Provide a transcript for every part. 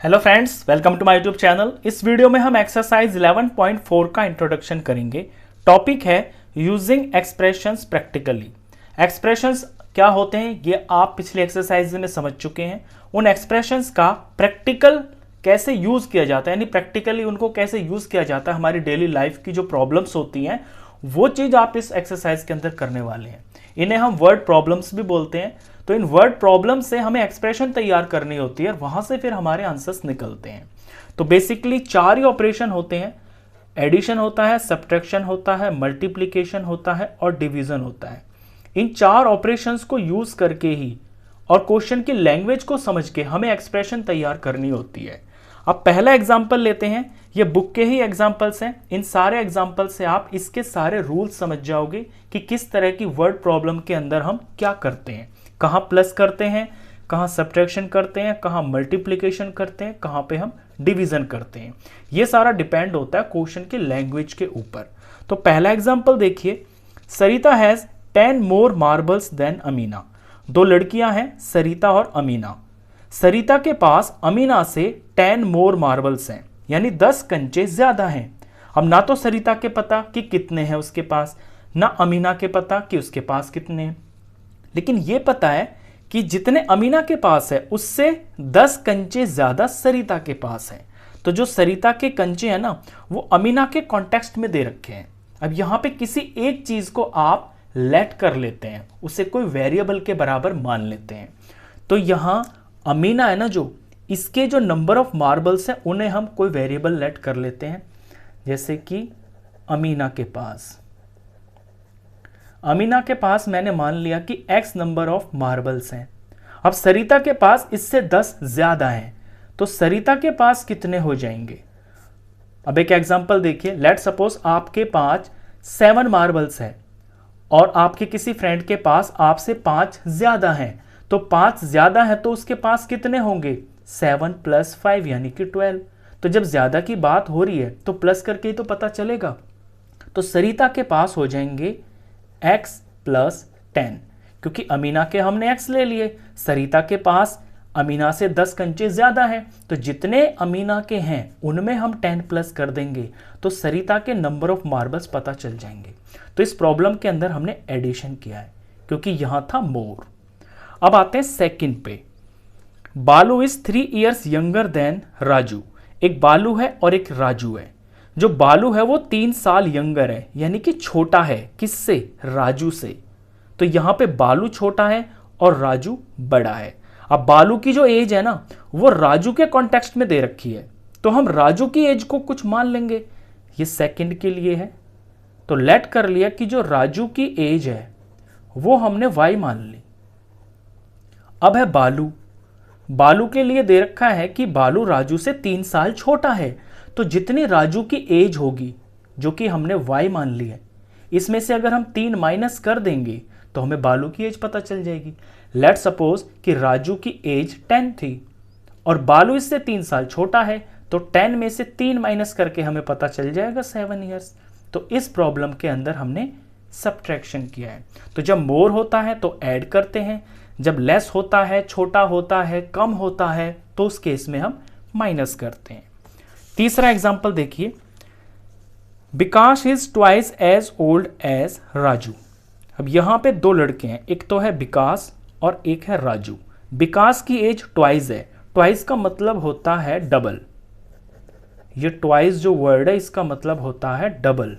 Hello friends, welcome to my YouTube channel. इस video में हम एक्सरसाइज 11.4 का इंट्रोडक्शन करेंगे। टॉपिक है यूजिंग एक्सप्रेशंस प्रैक्टिकली। एक्सप्रेशंस क्या होते हैं ये आप पिछले एक्सरसाइज में समझ चुके हैं। उन एक्सप्रेशंस का प्रैक्टिकल कैसे यूज किया जाता है, यानी प्रैक्टिकली उनको कैसे यूज किया जाता है हमारी डेली लाइफ की जो प्रॉब्लम्स होती हैं, वो चीज आप इस एक्सरसाइज के अंदर करने वाले हैं। इन्हें हम वर्ड प्रॉब्लम्स भी बोलते हैं। तो इन वर्ड प्रॉब्लम से हमें एक्सप्रेशन तैयार करनी होती है और वहां से फिर हमारे आंसर्स निकलते हैं। तो बेसिकली 4 ही ऑपरेशन होते हैं। एडिशन होता है, सब्ट्रैक्शन होता है, मल्टीप्लिकेशन होता है और डिवीजन होता है। इन 4 ऑपरेशंस को यूज करके ही और क्वेश्चन की लैंग्वेज को समझ के हमें एक्सप्रेशन तैयार करनी होती है। अब पहला एग्जाम्पल लेते हैं। ये बुक के ही एग्जाम्पल्स हैं। इन सारे एग्जाम्पल से आप इसके सारे रूल्स समझ जाओगे कि किस तरह की वर्ड प्रॉब्लम के अंदर हम क्या करते हैं, कहाँ प्लस करते हैं, कहाँ सब्ट्रैक्शन करते हैं, कहाँ मल्टीप्लिकेशन करते हैं, कहाँ पे हम डिवीजन करते हैं। ये सारा डिपेंड होता है क्वेश्चन के लैंग्वेज के ऊपर। तो पहला एग्जाम्पल देखिए, Sarita has 10 more marbles than Amina. 2 लड़कियां हैं, सरिता और अमीना। सरिता के पास अमीना से 10 मोर मार्बल्स हैं, यानी 10 कंचे ज्यादा हैं। अब ना तो सरिता के पता कि कितने हैं उसके पास, ना अमीना के पता कि उसके पास कितने हैं, लेकिन यह पता है कि जितने अमीना के पास है उससे 10 कंचे ज्यादा सरिता के पास है। तो जो सरिता के कंचे हैं ना, वो अमीना के कॉन्टेक्स्ट में दे रखे हैं। अब यहां पे किसी एक चीज को आप लेट कर लेते हैं, उसे कोई वेरिएबल के बराबर मान लेते हैं। तो यहां अमीना है ना, जो इसके जो नंबर ऑफ मार्बल्स हैं उन्हें हम कोई वेरिएबल लेट कर लेते हैं। जैसे कि अमीना के पास मैंने मान लिया कि x नंबर ऑफ मार्बल्स हैं। अब सरिता के पास इससे 10 ज्यादा हैं, तो सरिता के पास कितने हो जाएंगे। अब एक एग्जांपल देखिए, लेट सपोज आपके पास 7 मार्बल्स है और आपके किसी फ्रेंड के पास आपसे 5 ज्यादा हैं। तो 5 ज्यादा है तो उसके पास कितने होंगे, 7 + 5 यानी कि 12। तो जब ज्यादा की बात हो रही है तो प्लस करके ही तो पता चलेगा। तो सरिता के पास हो जाएंगे x + 10, क्योंकि अमीना के हमने x ले लिए। सरिता के पास अमीना से 10 कंचे ज्यादा है, तो जितने अमीना के हैं उनमें हम 10 प्लस कर देंगे तो सरिता के नंबर ऑफ मार्बल्स पता चल जाएंगे। तो इस प्रॉब्लम के अंदर हमने एडिशन किया है क्योंकि यहां था मोर। अब आते हैं सेकंड पे। बालू is 3 years younger than Raju. एक बालू है और एक राजू है। जो बालू है वो 3 साल यंगर है, यानी कि छोटा है। किससे, राजू से। तो यहां पे बालू छोटा है और राजू बड़ा है। अब बालू की जो एज है ना, वो राजू के कॉन्टेक्स्ट में दे रखी है, तो हम राजू की एज को कुछ मान लेंगे। ये सेकंड के लिए है, तो लेट कर लिया कि जो राजू की एज है वो हमने y मान ली। अब है बालू के लिए दे रखा है कि बालू राजू से 3 साल छोटा है। तो जितनी राजू की एज होगी, जो कि हमने y मान ली है, इसमें से अगर हम 3 माइनस कर देंगे तो हमें बालू की एज पता चल जाएगी। लेट सपोज कि राजू की एज 10 थी और बालू इससे 3 साल छोटा है, तो 10 में से 3 माइनस करके हमें पता चल जाएगा 7 years। तो इस प्रॉब्लम के अंदर हमने सब्ट्रैक्शन किया है। तो जब मोर होता है तो ऐड करते हैं, जब लेस होता है, छोटा होता है, कम होता है, तो उस केस में हम माइनस करते हैं। तीसरा एग्जांपल देखिए, Vikas is twice as old as Raju. अब यहां पे 2 लड़के हैं, एक तो है विकास और एक है राजू। विकास की एज ट्वाइस है। ट्वाइस का मतलब होता है डबल। ये ट्वाइस जो वर्ड है इसका मतलब होता है डबल।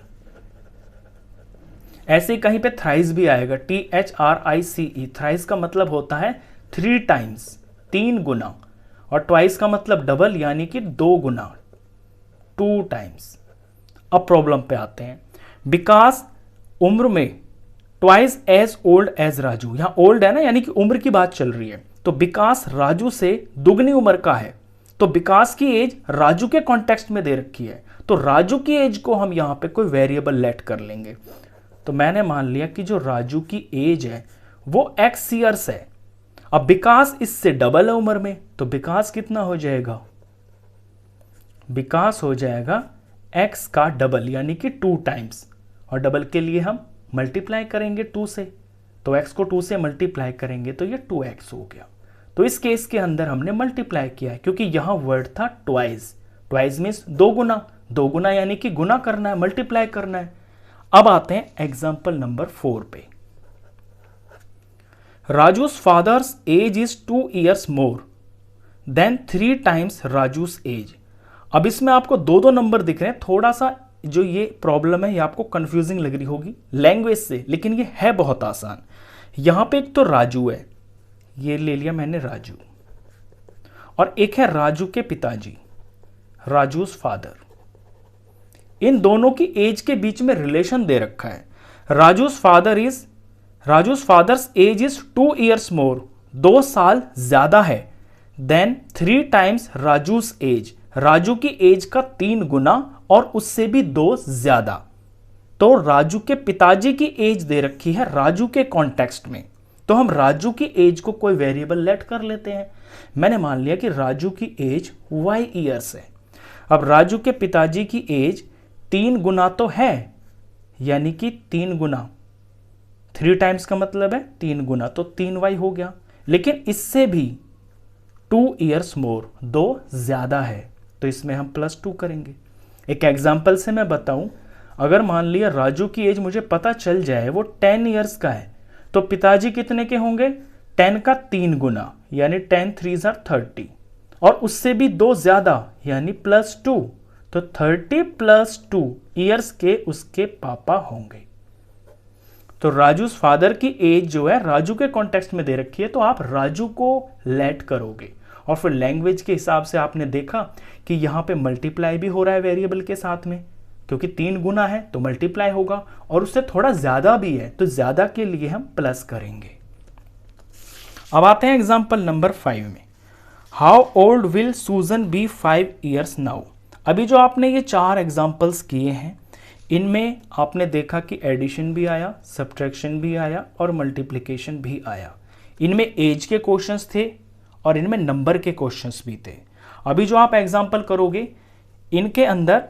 ऐसे कहीं पे थ्राइस भी आएगा, THRICE। थ्राइस का मतलब होता है 3 टाइम्स, 3 गुना, और ट्वाइस का मतलब डबल यानी कि 2 गुना, 2 टाइम्स। अब प्रॉब्लम पे आते हैं। विकास उम्र में twice as old as Raju. यहां ओल्ड है ना, यानी कि उम्र की बात चल रही है। तो विकास राजू से दुगनी उम्र का है, तो विकास की एज राजू के कॉन्टेक्स्ट में दे रखी है, तो राजू की एज को हम यहां पे कोई वेरिएबल लेट कर लेंगे। तो मैंने मान लिया कि जो राजू की एज है वो x ईयर्स है। अब विकास इससे डबल है उम्र में, तो विकास कितना हो जाएगा, विकास हो जाएगा x का डबल यानी कि 2 टाइम्स, और डबल के लिए हम मल्टीप्लाई करेंगे 2 से, तो x को 2 से मल्टीप्लाई करेंगे तो ये 2x हो गया। तो इस केस के अंदर हमने मल्टीप्लाई किया है, क्योंकि यहां वर्ड था ट्वाइस। ट्वाइस मीन्स दो गुना, दो गुना यानी कि गुना करना है, मल्टीप्लाई करना है। अब आते हैं एग्जाम्पल नंबर 4 पे। Raju's father's age is 2 years more than 3 times Raju's age. अब इसमें आपको दो दो नंबर दिख रहे हैं, थोड़ा सा जो ये प्रॉब्लम है ये आपको कंफ्यूजिंग लग रही होगी लैंग्वेज से, लेकिन ये है बहुत आसान। यहां पे एक तो राजू है, ये ले लिया मैंने राजू, और एक है राजू के पिताजी, राजू's फादर। इन दोनों की एज के बीच में रिलेशन दे रखा है। राजू's फादर्स एज इज 2 years मोर, 2 साल ज्यादा है, then 3 times Raju's as, Raju की एज का 3 गुना और उससे भी 2 ज्यादा। तो राजू के पिताजी की एज दे रखी है राजू के कॉन्टेक्स्ट में, तो हम राजू की एज को कोई वेरिएबल लेट कर लेते हैं। मैंने मान लिया कि राजू की एज y ईयर्स है। अब राजू के पिताजी की एज 3 गुना तो है, यानी कि 3 गुना, 3 times का मतलब है 3 गुना, तो 3y हो गया। लेकिन इससे भी 2 years मोर, 2 ज्यादा है, तो इसमें हम +2 करेंगे। एक एग्जाम्पल से मैं बताऊं, अगर मान लिया राजू की एज मुझे पता चल जाए वो 10 years का है, तो पिताजी कितने के होंगे, 10 का 3 गुना, यानी 10 3s are 30, और उससे भी 2 ज्यादा यानी +2, तो 30 + 2 ईयर्स के उसके पापा होंगे। तो राजू's फादर की एज जो है राजू के कॉन्टेक्स्ट में दे रखी है, तो आप राजू को लेट करोगे, और फिर लैंग्वेज के हिसाब से आपने देखा कि यहां पे मल्टीप्लाई भी हो रहा है वेरिएबल के साथ में, क्योंकि 3 गुना है तो मल्टीप्लाई होगा, और उससे थोड़ा ज्यादा भी है तो ज्यादा के लिए हम प्लस करेंगे। अब आते हैं एग्जाम्पल नंबर 5 में। How old will Susan be 5 years now. अभी जो आपने ये 4 एग्जाम्पल्स किए हैं, इनमें आपने देखा कि एडिशन भी आया, सब्ट्रैक्शन भी आया और मल्टीप्लिकेशन भी आया। इनमें एज के क्वेश्चंस थे और इनमें नंबर के क्वेश्चंस भी थे। अभी जो आप एग्जाम्पल करोगे, इनके अंदर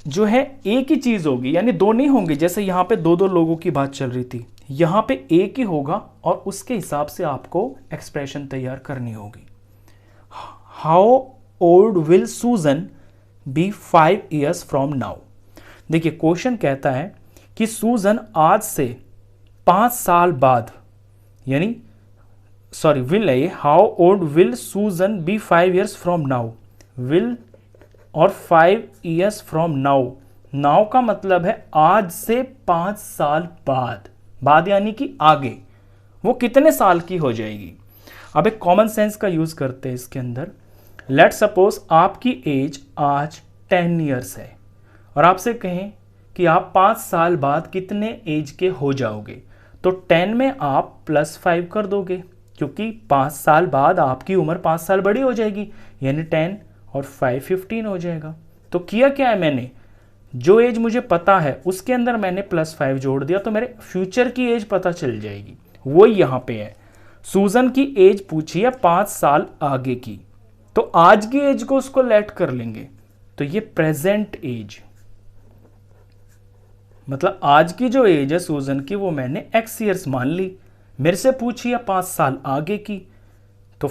जो है एक ही चीज होगी, यानी दो नहीं होंगे। जैसे यहाँ पे दो लोगों की बात चल रही थी, यहाँ पे एक ही होगा और उसके हिसाब से आपको एक्सप्रेशन तैयार करनी होगी। How old will Susan be 5 years from now. देखिए क्वेश्चन कहता है कि सूजन आज से 5 साल बाद, यानी सॉरी विल है, how old will Susan be 5 years from now. Will और 5 years फ्रॉम नाउ, नाउ का मतलब है आज से 5 साल बाद, बाद यानी कि आगे, वो कितने साल की हो जाएगी। अब एक कॉमन सेंस का यूज करते हैं इसके अंदर। लेट सपोज आपकी एज आज 10 years है और आपसे कहें कि आप 5 साल बाद कितने एज के हो जाओगे, तो 10 में आप +5 कर दोगे, क्योंकि 5 साल बाद आपकी उम्र 5 साल बड़ी हो जाएगी, यानी 10 और 5 15 हो जाएगा। तो किया क्या है मैंने, जो एज मुझे पता है उसके अंदर मैंने +5 जोड़ दिया, तो मेरे फ्यूचर की एज पता चल जाएगी। वो यहां पे है, सूजन की एज पूछी है 5 साल आगे की, तो आज की एज को उसको लेट कर लेंगे, तो ये प्रेजेंट एज, मतलब आज की जो एज है सूजन की वो मैंने x years मान ली। मेरे से पूछी है 5 साल आगे की, तो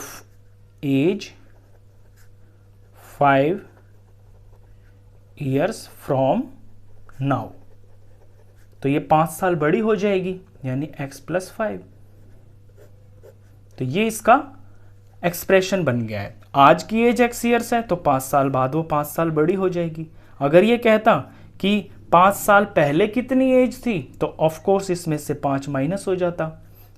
एज 5 years फ्रॉम नाउ, तो ये 5 साल बड़ी हो जाएगी, यानी x + 5। तो ये इसका एक्सप्रेशन बन गया है। आज की एज x years है, तो 5 साल बाद वो 5 साल बड़ी हो जाएगी। अगर ये कहता कि 5 साल पहले कितनी एज थी, तो ऑफ कोर्स इसमें से 5 माइनस हो जाता।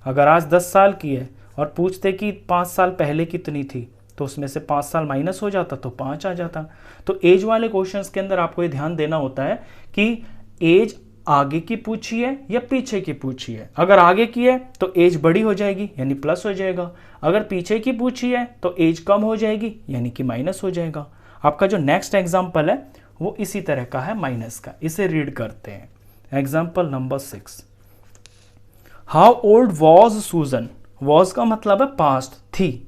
अगर आज 10 साल की है और पूछते कि 5 साल पहले कितनी थी, तो उसमें से 5 साल माइनस हो जाता, तो 5 आ जाता। तो एज वाले क्वेश्चंस के अंदर आपको ये ध्यान देना होता है कि एज आगे की पूछी है या पीछे की पूछी है। अगर आगे की है तो एज बड़ी हो जाएगी, यानी प्लस हो जाएगा। अगर पीछे की पूछी है तो एज कम हो जाएगी, यानी कि माइनस हो जाएगा। आपका जो नेक्स्ट एग्जाम्पल है वो इसी तरह का है, माइनस का। इसे रीड करते हैं। Example number 6। How old was सूजन। वॉज का मतलब है पास्ट, थी,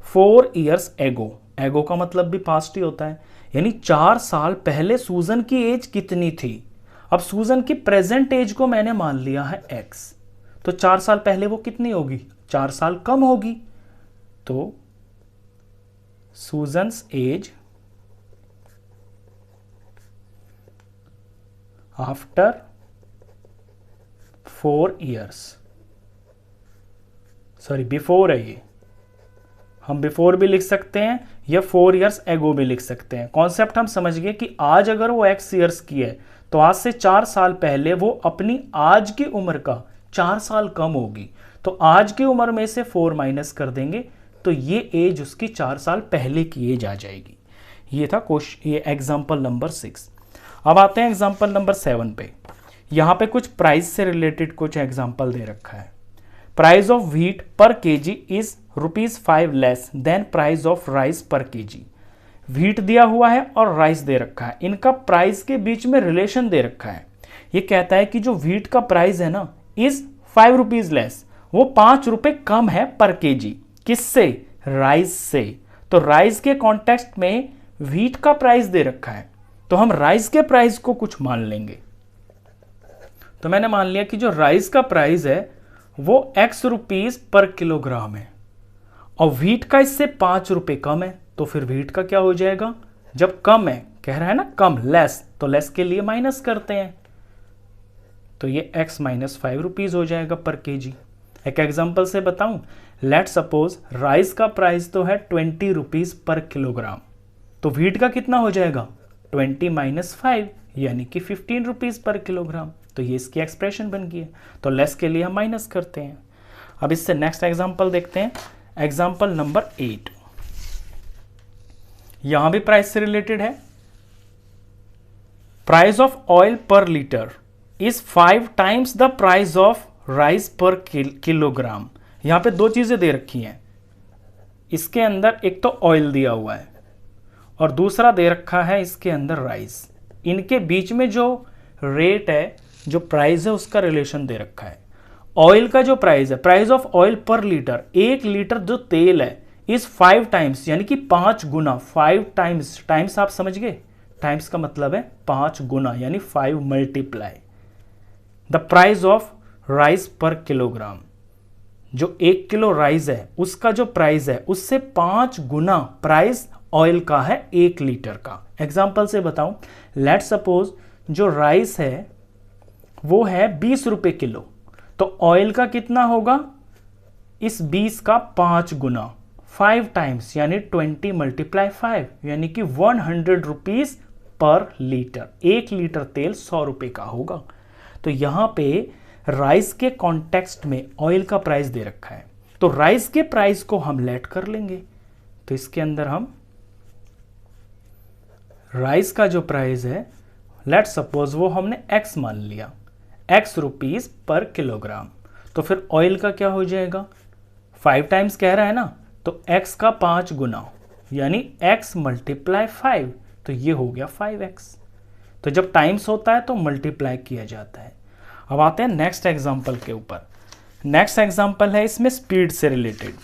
4 years एगो। एगो का मतलब भी पास्ट ही होता है, यानी 4 साल पहले सूजन की एज कितनी थी। अब सूजन की प्रेजेंट एज को मैंने मान लिया है x, तो 4 साल पहले वो कितनी होगी, 4 साल कम होगी। तो Susan's age after 4 years, sorry before है ये, हम बिफोर भी लिख सकते हैं या 4 years एगो भी लिख सकते हैं। कॉन्सेप्ट हम समझ गए कि आज अगर वो x years की है तो आज से 4 साल पहले वो अपनी आज की उम्र का 4 साल कम होगी, तो आज की उम्र में से 4 माइनस कर देंगे तो ये एज उसकी 4 साल पहले की एज आ जाएगी। ये था क्वेश्चन, ये एग्जाम्पल नंबर 6। अब आते हैं एग्जाम्पल नंबर 7 पे। यहाँ पे कुछ प्राइस से रिलेटेड कुछ एग्जाम्पल दे रखा है। प्राइस ऑफ व्हीट पर KG is ₹5 less than price of rice पर केजी। व्हीट दिया हुआ है और राइस दे रखा है, इनका प्राइस के बीच में रिलेशन दे रखा है। ये कहता है कि जो व्हीट का प्राइस है ना इज ₹5 लेस, वो ₹5 कम है पर केजी। किससे? राइस से। तो राइस के कॉन्टेक्स्ट में व्हीट का प्राइस दे रखा है, तो हम राइस के प्राइस को कुछ मान लेंगे। तो मैंने मान लिया कि जो राइस का प्राइस है वो ₹X पर किलोग्राम है और व्हीट का इससे ₹5 कम है, तो फिर व्हीट का क्या हो जाएगा? जब कम है, कह रहा है ना कम, लेस, तो लेस के लिए माइनस करते हैं, तो ये x माइनस ₹5 हो जाएगा पर केजी। एक एग्जांपल से बताऊं, लेट सपोज राइस का प्राइस तो है ₹20 पर किलोग्राम, तो व्हीट का कितना हो जाएगा? 20 माइनस 5 यानी कि ₹15 पर किलोग्राम। तो ये इसकी एक्सप्रेशन बन गई है, तो लेस के लिए हम माइनस करते हैं। अब इससे नेक्स्ट एग्जांपल देखते हैं, एग्जांपल नंबर 8। यहां भी प्राइस से रिलेटेड है। प्राइस ऑफ ऑयल पर litre is 5 times the price of rice पर किलोग्राम। यहां पे दो चीजें दे रखी हैं, इसके अंदर एक तो ऑयल दिया हुआ है और दूसरा दे रखा है इसके अंदर राइस। इनके बीच में जो रेट है, जो प्राइस है, उसका रिलेशन दे रखा है। ऑयल का जो प्राइस है, प्राइस ऑफ ऑयल पर लीटर, 1 लीटर जो तेल है इस 5 टाइम्स यानी कि 5 गुना, 5 टाइम्स, टाइम्स आप समझ गए, टाइम्स का मतलब है 5 गुना यानी 5 multiply the price of rice पर किलोग्राम। जो 1 किलो राइस है उसका जो प्राइस है उससे 5 गुना प्राइस ऑयल का है 1 लीटर का। एग्जाम्पल से बताऊं, लेट सपोज जो राइस है वो है ₹20 किलो, तो ऑयल का कितना होगा? इस 20 का 5 गुना, 5 टाइम्स यानी 20 मल्टीप्लाई 5 यानी कि ₹100 पर लीटर। 1 लीटर तेल ₹100 का होगा। तो यहां पे राइस के कॉन्टेक्स्ट में ऑयल का प्राइस दे रखा है, तो राइस के प्राइस को हम लेट कर लेंगे। तो इसके अंदर हम राइस का जो प्राइस है, लेट सपोज वो हमने x मान लिया, ₹X पर किलोग्राम, तो फिर ऑयल का क्या हो जाएगा? 5 टाइम्स कह रहा है ना, तो x का 5 गुना यानी x मल्टीप्लाई 5, तो ये हो गया 5x। तो जब टाइम्स होता है तो मल्टीप्लाई किया जाता है। अब आते हैं नेक्स्ट एग्जांपल के ऊपर। नेक्स्ट एग्जांपल है इसमें स्पीड से रिलेटेड।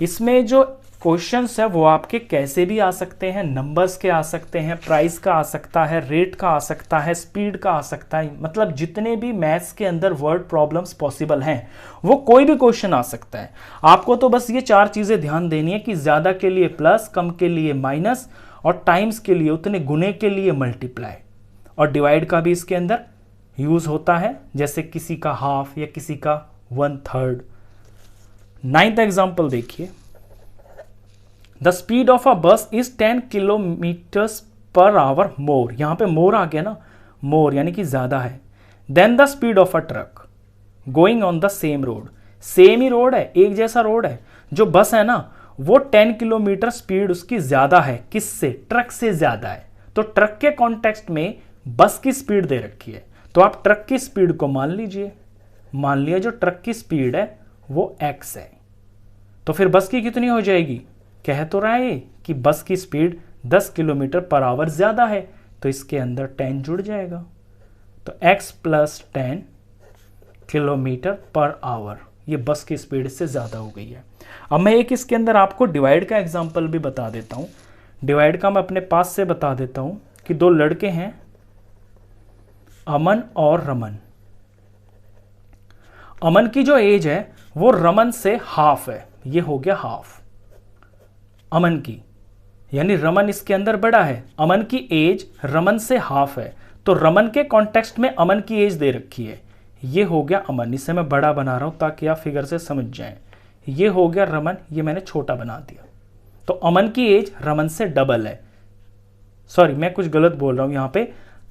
इसमें जो क्वेश्चंस है वो आपके कैसे भी आ सकते हैं, नंबर्स के आ सकते हैं, प्राइस का आ सकता है, रेट का आ सकता है, स्पीड का आ सकता है, मतलब जितने भी मैथ्स के अंदर वर्ड प्रॉब्लम्स पॉसिबल हैं वो कोई भी क्वेश्चन आ सकता है। आपको तो बस ये 4 चीज़ें ध्यान देनी है कि ज़्यादा के लिए प्लस, कम के लिए माइनस और टाइम्स के लिए, उतने गुने के लिए मल्टीप्लाई, और डिवाइड का भी इसके अंदर यूज़ होता है, जैसे किसी का हाफ या किसी का 1/3। 9th एग्जाम्पल देखिए, द स्पीड ऑफ अ बस इज 10 किलोमीटर्स पर आवर मोर। यहां पे मोर आ गया ना, मोर यानी कि ज्यादा है, than the speed of a truck going on the same road. Same ही रोड है, एक जैसा रोड है, जो बस है ना वो 10 किलोमीटर स्पीड उसकी ज्यादा है, किससे? ट्रक से ज्यादा है। तो ट्रक के कॉन्टेक्स्ट में बस की स्पीड दे रखी है, तो आप ट्रक की स्पीड को मान लीजिए। मान लिया जो ट्रक की स्पीड है वो x है, तो फिर बस की कितनी हो जाएगी? कह तो रहा है कि बस की स्पीड 10 किलोमीटर पर आवर ज्यादा है, तो इसके अंदर 10 जुड़ जाएगा, तो x plus 10 kilometre per hour, ये बस की स्पीड से ज्यादा हो गई है। अब मैं एक इसके अंदर आपको डिवाइड का एग्जांपल भी बता देता हूं। डिवाइड का मैं अपने पास से बता देता हूं कि 2 लड़के हैं, अमन और रमन। अमन की जो एज है वो रमन से हाफ है, ये हो गया हाफ। अमन की, यानी रमन इसके अंदर बड़ा है। अमन की एज रमन से हाफ है, तो रमन के कॉन्टेक्स्ट में अमन की एज दे रखी है। ये हो गया अमन, इसे मैं बड़ा बना रहा हूं ताकि आप फिगर से समझ जाएं। ये हो गया रमन, ये मैंने छोटा बना दिया। तो अमन की एज रमन से डबल है। सॉरी, मैं कुछ गलत बोल रहा हूं यहाँ पे,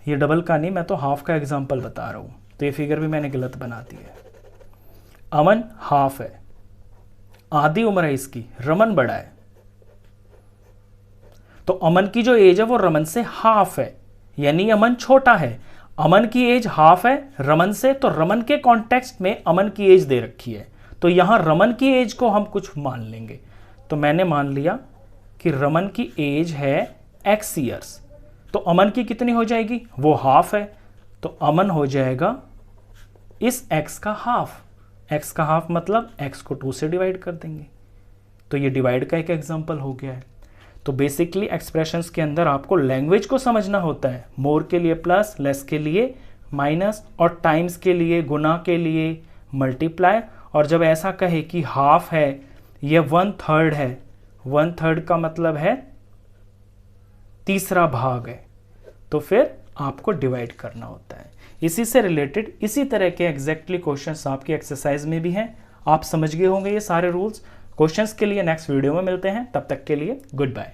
ये डबल का नहीं, मैं तो हाफ का एग्जाम्पल बता रहा हूं, तो ये फिगर भी मैंने गलत बना दी है। अमन हाफ है, आधी उम्र है इसकी, रमन बड़ा है, तो अमन की जो एज है वो रमन से हाफ है, यानी अमन छोटा है। अमन की एज हाफ है रमन से, तो रमन के कॉन्टेक्स्ट में अमन की एज दे रखी है, तो यहां रमन की एज को हम कुछ मान लेंगे। तो मैंने मान लिया कि रमन की एज है x ईयर्स, तो अमन की कितनी हो जाएगी, वो हाफ है, तो अमन हो जाएगा इस x का हाफ। x का हाफ मतलब x को 2 से डिवाइड कर देंगे, तो ये डिवाइड का एक एग्जांपल हो गया है। तो बेसिकली एक्सप्रेशंस के अंदर आपको लैंग्वेज को समझना होता है। मोर के लिए प्लस, लेस के लिए माइनस, और टाइम्स के लिए, गुना के लिए मल्टीप्लाई। और जब ऐसा कहे कि हाफ है, ये 1/3 है, 1/3 का मतलब है तीसरा भाग है, तो फिर आपको डिवाइड करना होता है। इसी से रिलेटेड इसी तरह के एग्जैक्टली क्वेश्चंस आपके एक्सरसाइज में भी हैं। आप समझ गए होंगे ये सारे रूल्स। क्वेश्चंस के लिए नेक्स्ट वीडियो में मिलते हैं, तब तक के लिए गुड बाय।